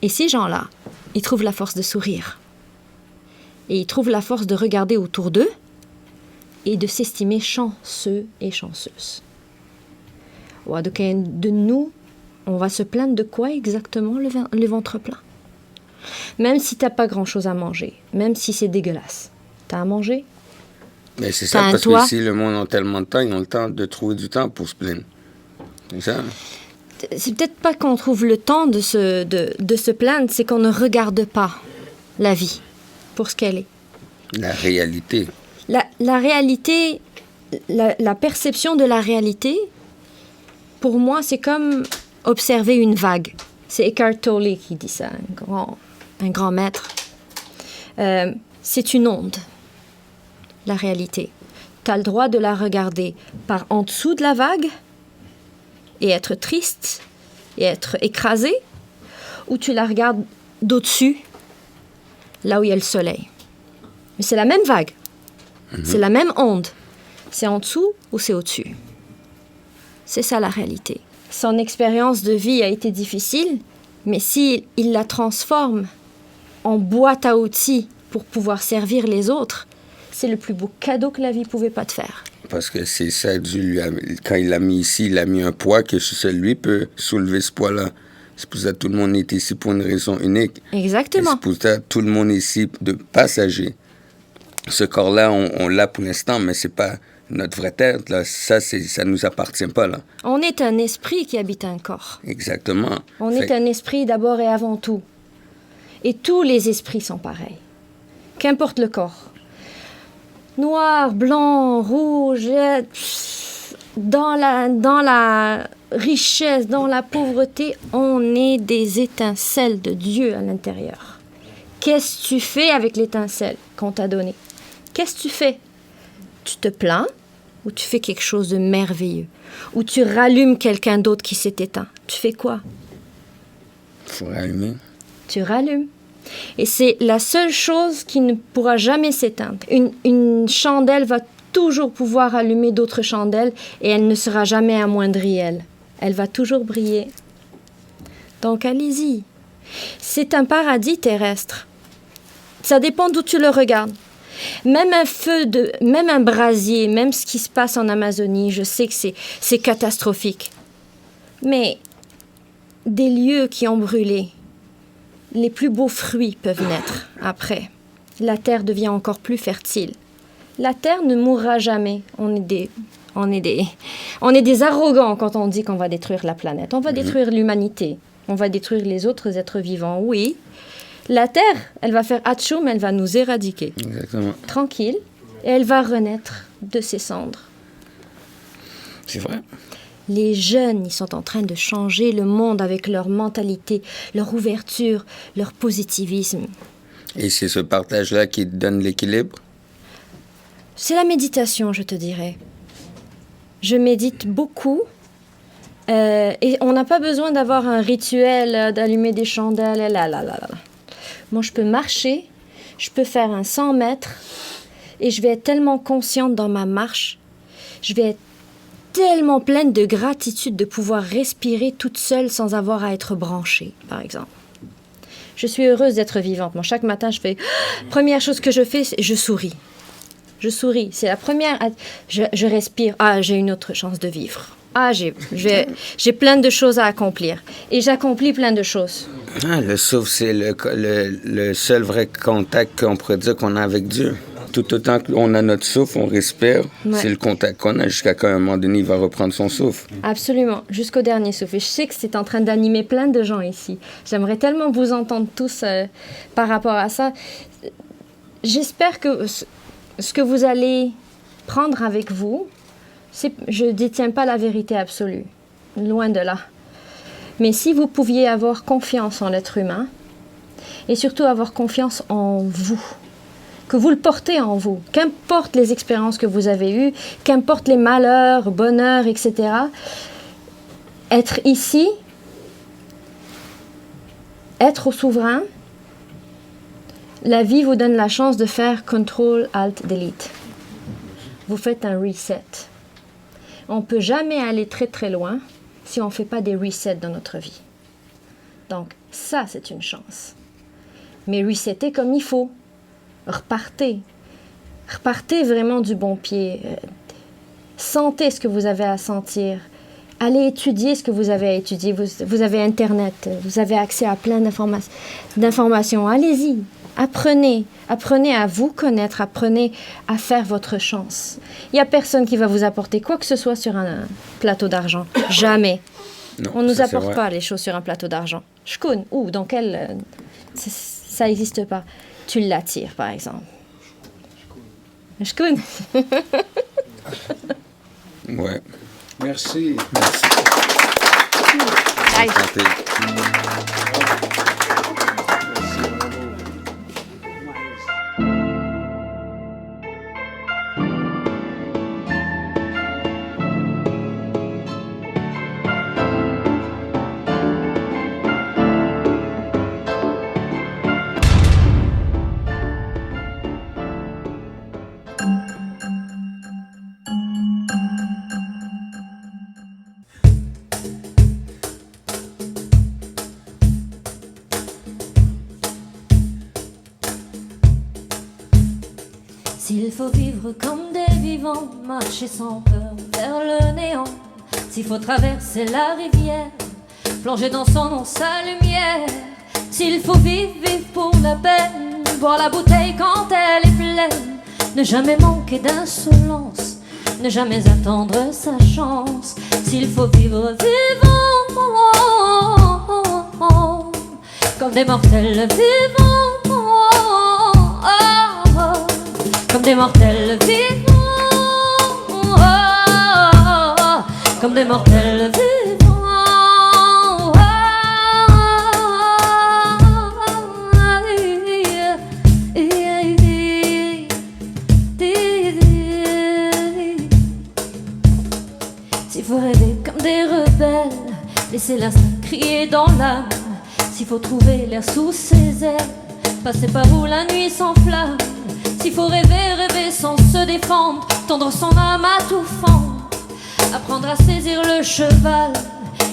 Et ces gens-là, ils trouvent la force de sourire. Et ils trouvent la force de regarder autour d'eux et de s'estimer chanceux et chanceuses. Ouais, donc, de nous, on va se plaindre de quoi exactement, le ventre plein? Même si t'as pas grand-chose à manger, même si c'est dégueulasse, t'as à manger? Mais c'est ça, parce que si le monde a tellement de temps, ils ont le temps de trouver du temps pour se plaindre. C'est ça? C'est peut-être pas qu'on trouve le temps de se plaindre, c'est qu'on ne regarde pas la vie pour ce qu'elle est. La réalité. La réalité, la perception de la réalité, pour moi, c'est comme observer une vague. C'est Eckhart Tolle qui dit ça, un grand maître. C'est une onde, la réalité. Tu as le droit de la regarder par en dessous de la vague et être triste et être écrasé, ou tu la regardes d'au-dessus, là où il y a le soleil. Mais c'est la même vague, c'est la même onde. C'est en dessous ou c'est au-dessus. C'est ça la réalité. Son expérience de vie a été difficile, mais s'il la transforme en boîte à outils pour pouvoir servir les autres, c'est le plus beau cadeau que la vie pouvait pas te faire. Parce que c'est ça, Dieu quand il l'a mis ici, il a mis un poids que seul lui peut soulever ce poids-là. C'est pour ça que tout le monde est ici pour une raison unique. Exactement. C'est pour ça que tout le monde est ici de passager. Ce corps-là, on l'a pour l'instant, mais c'est pas notre vraie tête. Là. Ça nous appartient pas. Là. On est un esprit qui habite un corps. Exactement. On est un esprit d'abord et avant tout. Et tous les esprits sont pareils. Qu'importe le corps. Noir, blanc, rouge, dans la richesse, dans la pauvreté, on est des étincelles de Dieu à l'intérieur. Qu'est-ce que tu fais avec l'étincelle qu'on t'a donnée? Qu'est-ce que tu fais? Tu te plains ou tu fais quelque chose de merveilleux? Ou tu rallumes quelqu'un d'autre qui s'est éteint? Tu fais quoi? Faut rallumer. Tu rallumes. Et c'est la seule chose qui ne pourra jamais s'éteindre. Une chandelle va toujours pouvoir allumer d'autres chandelles et elle ne sera jamais amoindrie, elle. Elle va toujours briller. Donc allez-y. C'est un paradis terrestre. Ça dépend d'où tu le regardes. Même même un brasier, même ce qui se passe en Amazonie, je sais que c'est catastrophique. Mais des lieux qui ont brûlé, les plus beaux fruits peuvent naître après. La terre devient encore plus fertile. La terre ne mourra jamais. On est des arrogants quand on dit qu'on va détruire la planète. On va détruire l'humanité. On va détruire les autres êtres vivants. Oui, la terre, elle va faire atchoum, elle va nous éradiquer. Exactement. Tranquille. Et elle va renaître de ses cendres. C'est vrai. Les jeunes, ils sont en train de changer le monde avec leur mentalité, leur ouverture, leur positivisme. Et c'est ce partage-là qui donne l'équilibre? C'est la méditation, je te dirais. Je médite beaucoup. Et on n'a pas besoin d'avoir un rituel, d'allumer des chandelles. Moi, je peux marcher, je peux faire un 100 mètres et je vais être tellement consciente dans ma marche. Je vais être tellement pleine de gratitude de pouvoir respirer toute seule sans avoir à être branchée, par exemple. Je suis heureuse d'être vivante. Moi, chaque matin, première chose que je fais, je souris. Je souris. C'est la première. Je respire. Ah, j'ai une autre chance de vivre. Ah, j'ai plein de choses à accomplir. Et j'accomplis plein de choses. Ah, le souffle, c'est le seul vrai contact qu'on pourrait dire qu'on a avec Dieu. tout autant qu'on a notre souffle, on respire, Ouais. c'est le contact qu'on a jusqu'à qu'à un moment donné, il va reprendre son souffle. Absolument, jusqu'au dernier souffle. Et je sais que c'est en train d'animer plein de gens ici. J'aimerais tellement vous entendre tous par rapport à ça. J'espère que ce que vous allez prendre avec vous, je ne détiens pas la vérité absolue, loin de là. Mais si vous pouviez avoir confiance en l'être humain, et surtout avoir confiance en vous, que vous le portez en vous, qu'importe les expériences que vous avez eues, qu'importe les malheurs, bonheurs, etc., être ici, être au souverain, la vie vous donne la chance de faire Ctrl, Alt, Delete. Vous faites un reset. On ne peut jamais aller très très loin si on ne fait pas des resets dans notre vie. Donc ça, c'est une chance. Mais resettez comme il faut. Repartez. Repartez vraiment du bon pied. Sentez ce que vous avez à sentir. Allez étudier ce que vous avez à étudier. Vous avez Internet. Vous avez accès à plein d'informations. Allez-y. Apprenez. Apprenez à vous connaître. Apprenez à faire votre chance. Il n'y a personne qui va vous apporter quoi que ce soit sur un plateau d'argent. Jamais. Non, On ne nous ça, c'est apporte vrai. pas les choses sur un plateau d'argent. Je connais. Ou dans quel... ça n'existe pas. Tu l'attires, par exemple. Je connais. Ouais. Merci. Aïe. Santé. S'il faut vivre comme des vivants, marcher sans peur vers le néant, s'il faut traverser la rivière, plonger dans son eau sa lumière, s'il faut vivre, vivre pour la peine, boire la bouteille quand elle est pleine, ne jamais manquer d'insolence, ne jamais attendre sa chance, s'il faut vivre, vivons comme des mortels vivants. Comme des mortels vivants, comme des mortels vivants, s'il faut rêver comme des rebelles, laisser l'instinct crier dans l'âme, s'il faut trouver l'air sous ses ailes, passer par où la nuit s'enflamme. S'il faut rêver, rêver sans se défendre, tendre son âme à tout fendre, apprendre à saisir le cheval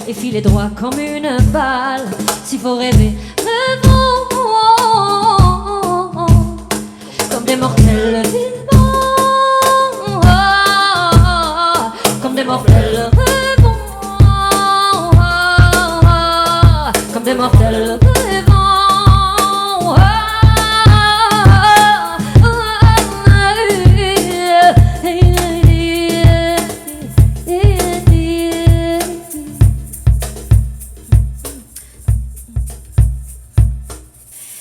et filer droit comme une balle. S'il faut rêver, rêvons comme des mortels vivants, comme des mortels rêvons, comme des mortels rêvons.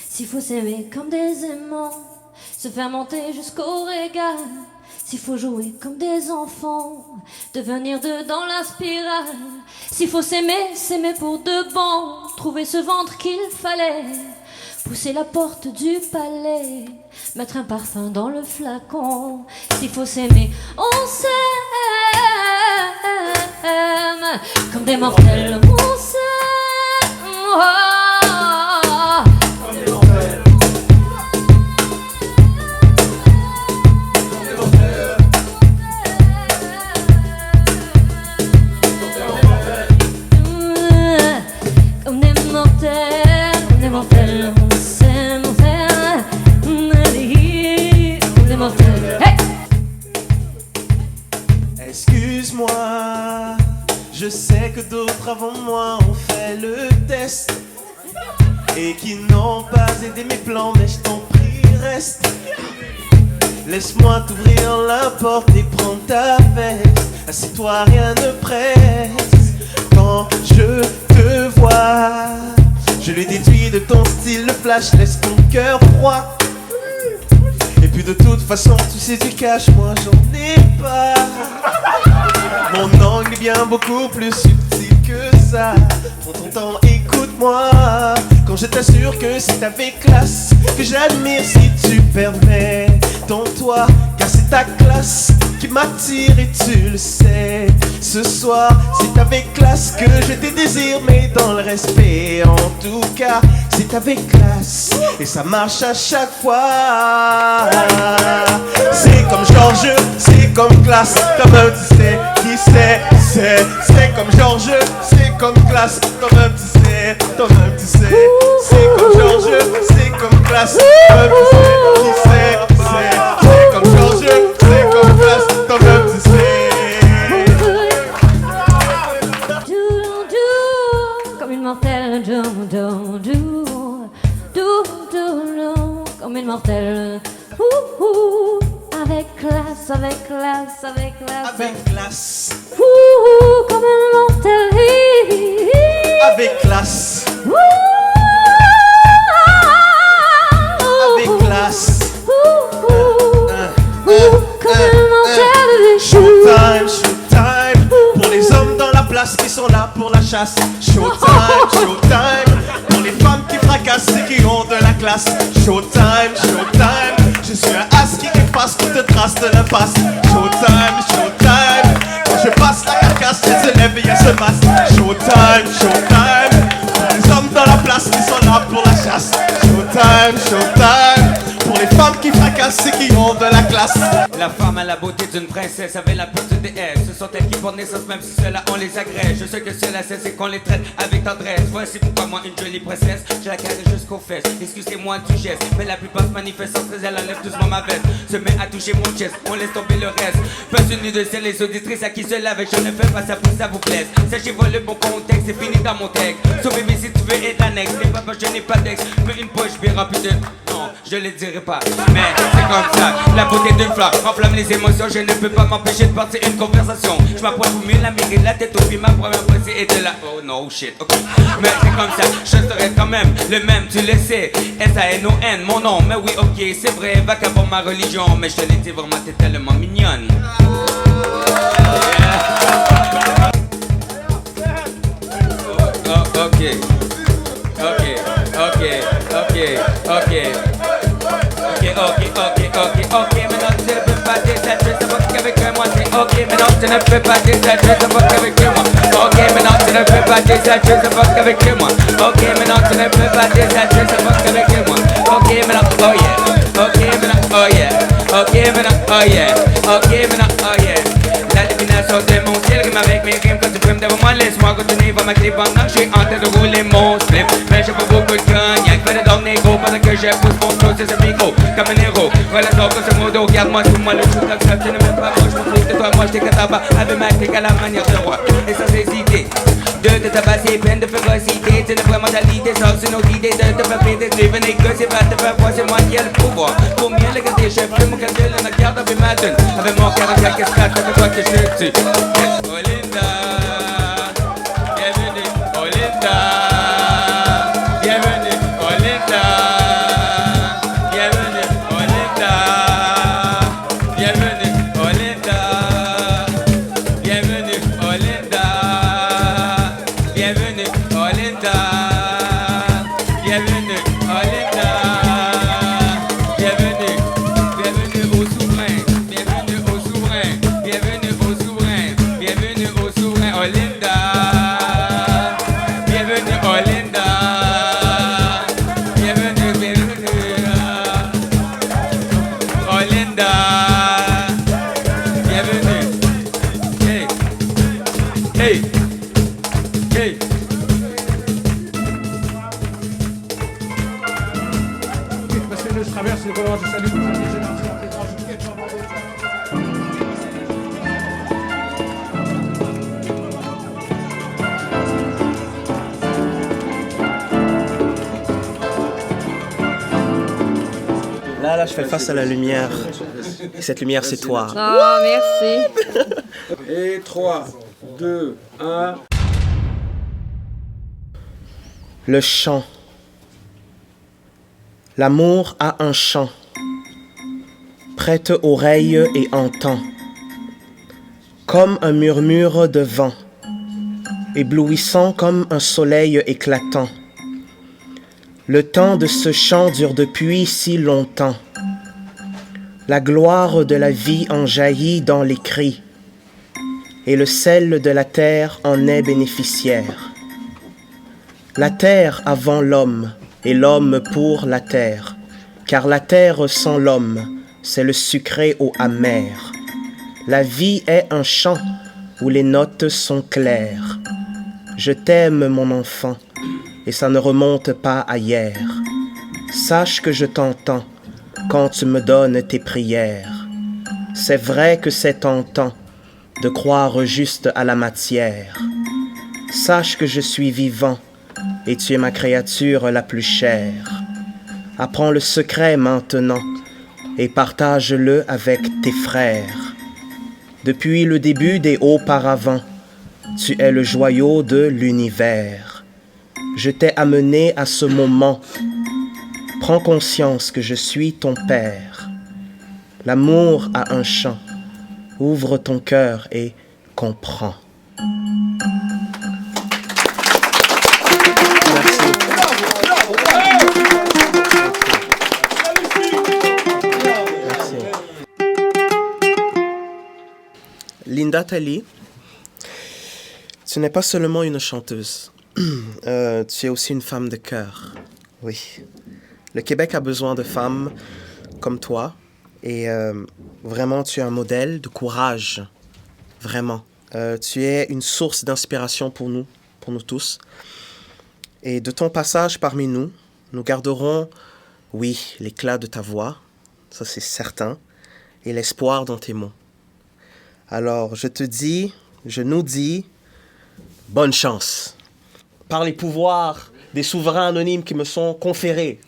S'il faut s'aimer comme des aimants, se faire monter jusqu'au régal, s'il faut jouer comme des enfants, devenir deux dans la spirale, s'il faut s'aimer, s'aimer pour de bon, trouver ce ventre qu'il fallait, pousser la porte du palais, mettre un parfum dans le flacon, s'il faut s'aimer, on s'aime, comme des mortels, on s'aime, comme des mortels, on s'aime, comme des mortels. Hey! Excuse-moi, je sais que d'autres avant moi ont fait le test et qui n'ont pas aidé mes plans, mais je t'en prie, reste. Laisse-moi t'ouvrir la porte et prendre ta veste. Assieds-toi, rien ne presse. Quand je te vois, je le déduis de ton style, le flash laisse ton cœur froid. Et puis de toute façon, tu sais du cash, moi j'en ai pas. Mon angle est bien beaucoup plus subtil que ça. Prends ton temps, écoute-moi. Quand je t'assure que c'est avec classe que j'admire si tu permets ton toit, car c'est ta classe qui m'attire et tu le sais. Ce soir, c'est avec classe que je te désire, mais dans le respect. En tout cas, c'est avec classe et ça marche à chaque fois. C'est comme Georges, c'est comme classe. Toi-même tu sais qui c'est comme Georges, c'est comme classe. Toi-même tu sais, toi-même tu sais. C'est comme Georges, c'est comme classe. Toi-même tu sais qui c'est comme Georges, c'est comme classe. Toi-même tu sais. Comme une mortelle, comme une mortelle, avec classe, avec classe, avec classe, Avec classe, comme une mortelle, avec classe, avec classe. comme une mortelle. Showtime, showtime. Pour les hommes dans la place qui sont là pour la chasse. Showtime, showtime. Pour les femmes qui fracassent et qui ont de la classe. Showtime, showtime. Je suis un as qui efface toute trace de l'impasse. Showtime, showtime. Quand je passe la carcasse, elle se lève et elle se masse. Showtime, showtime. Pour les hommes dans la place qui sont là pour la chasse. Showtime, showtime. Pour les femmes qui fracassent et qui ont de la classe. La femme a la beauté d'une princesse, avec la peur de déesse. Ce sont elles qui portent naissance, même si cela on les agresse. Je sais que cela cesse et qu'on les traite avec tendresse. Voici pourquoi moi, une jolie princesse, je la caresse jusqu'aux fesses. Excusez-moi du geste, mais la plupart se manifestent sans stress. Elle enlève doucement ma veste, se met à toucher mon chest, on laisse tomber le reste. Passe une nuit de ciel, les auditrices à qui se lave. Je ne fais pas ça pour ça vous plaise. Sachez-vous le bon contexte, c'est fini dans mon texte. Sauvez-moi si tu veux être annexe. Les papas, je n'ai pas d'ex, mais une poche bien remplie de... Non, je le dirai pas, mais c'est comme ça. La beauté d'une fleur enflamme les émotions. Je ne peux pas m'empêcher de porter une conversation. Je m'approche pour mieux la mairie, la tête au pied. Ma première pensée est de la... Oh no shit, ok. Mais c'est comme ça, je serai quand même le même, tu le sais. S-A-N-O-N, mon nom, mais oui ok, c'est vrai, vagabond ma religion. Mais je te l'ai dit vraiment, t'es tellement mignonne. Yeah. Oh, ok. Ok, maintenant tu ne peux pas désattrer, ça va qu'avec moi, c'est ok, maintenant tu ne peux pas désattrer, ça va qu'avec moi. Ok, maintenant tu ne peux pas désattrer, ça va qu'avec moi. Ok, maintenant tu ne peux pas désattrer, ça va qu'avec moi. Ok, maintenant, oh yeah. Ok, maintenant, oh yeah. Ok, maintenant, oh yeah. Ok, maintenant, oh yeah. La divination de mon ciel rime avec mes rimes. Quand tu primes devant moi, laisse-moi continuer. Va ma clé pendant que je suis en train de rouler mon slip. Mais j'ai pas beaucoup de cognac, fais de dormir négro pendant que je pousse mon flow sur ce micro. Comme un héros, relation comme ce modo. Regarde-moi sous moi, le truc comme ça. Tu ne m'aimes pas, moi je m'en fous de toi. Moi je t'ai qu'à tabac avec ma clique à la manière de roi. Et sans hésiter, de te tabasser, pleine de férocité. Tu n'es vraiment ta l'idée, sors sur nos idées. De te faire péter, de venir que c'est pas te faire voir, c'est moi qui ai le pouvoir. Pour mieux le garder, je fais mon calcul, on regarde avec ma donne. Avec mon caractère, qu'est-ce que c'est avec toi que je tue. Olinda, bienvenue, Olinda, bienvenue, Olinda, bienvenue, Olinda, bienvenue, Olinda, bienvenue, Olinda, bienvenue, Olinda, bienvenue, Olinda, bienvenue, bienvenue au souverain, bienvenue au souverain, bienvenue au souverain, bienvenue au souverain, Olinda, bienvenue, Olinda, bienvenue, bienvenue, Olinda, bienvenue, hey, hey, hey. Parce que je traverse le couloir, je salue tous les générations, les grands, je vous Là, je fais face à la lumière. Et cette lumière, c'est toi. Oh, merci. Et 3, 2, 1. Le chant. L'amour a un chant. Prête oreille et entend. Comme un murmure de vent. Éblouissant comme un soleil éclatant. Le temps de ce chant dure depuis si longtemps. La gloire de la vie en jaillit dans les cris, et le sel de la terre en est bénéficiaire. La terre avant l'homme, et l'homme pour la terre, car la terre sans l'homme, c'est le sucré au amer. La vie est un chant où les notes sont claires. Je t'aime, mon enfant, et ça ne remonte pas à hier. Sache que je t'entends quand tu me donnes tes prières. C'est vrai que c'est tentant de croire juste à la matière. Sache que je suis vivant et tu es ma créature la plus chère. Apprends le secret maintenant et partage-le avec tes frères. Depuis le début des hauts paravents, tu es le joyau de l'univers. Je t'ai amené à ce moment. Prends conscience que je suis ton père. L'amour a un chant. Ouvre ton cœur et comprends. Merci. Linda Talley, tu n'es pas seulement une chanteuse. Tu es aussi une femme de cœur. Oui. Le Québec a besoin de femmes comme toi. Et vraiment, tu es un modèle de courage. Vraiment. Tu es une source d'inspiration pour nous tous. Et de ton passage parmi nous, nous garderons, oui, l'éclat de ta voix, ça c'est certain, et l'espoir dans tes mots. Alors, je nous dis, bonne chance. Par les pouvoirs des souverains anonymes qui me sont conférés,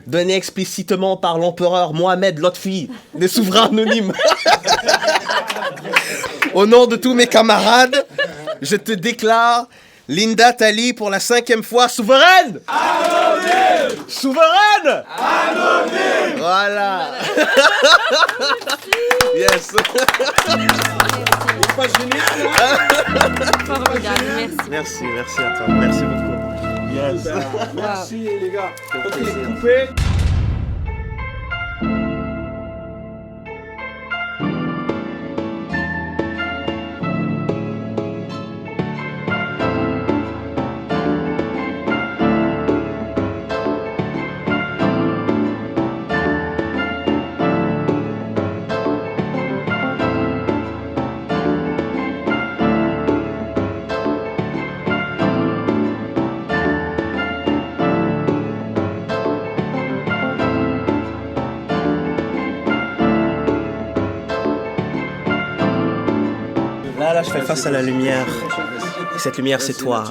donnés explicitement par l'empereur Mohamed Lotfi, des souverains anonymes. Au nom de tous mes camarades, je te déclare Linda Talley pour la 5e fois souveraine. Anonyme. Souveraine. Anonyme. Voilà. Yes. Merci à toi. Merci beaucoup. Yes. Merci les gars. Ok, coupé. Là, je fais face à la lumière. Et cette lumière, c'est toi.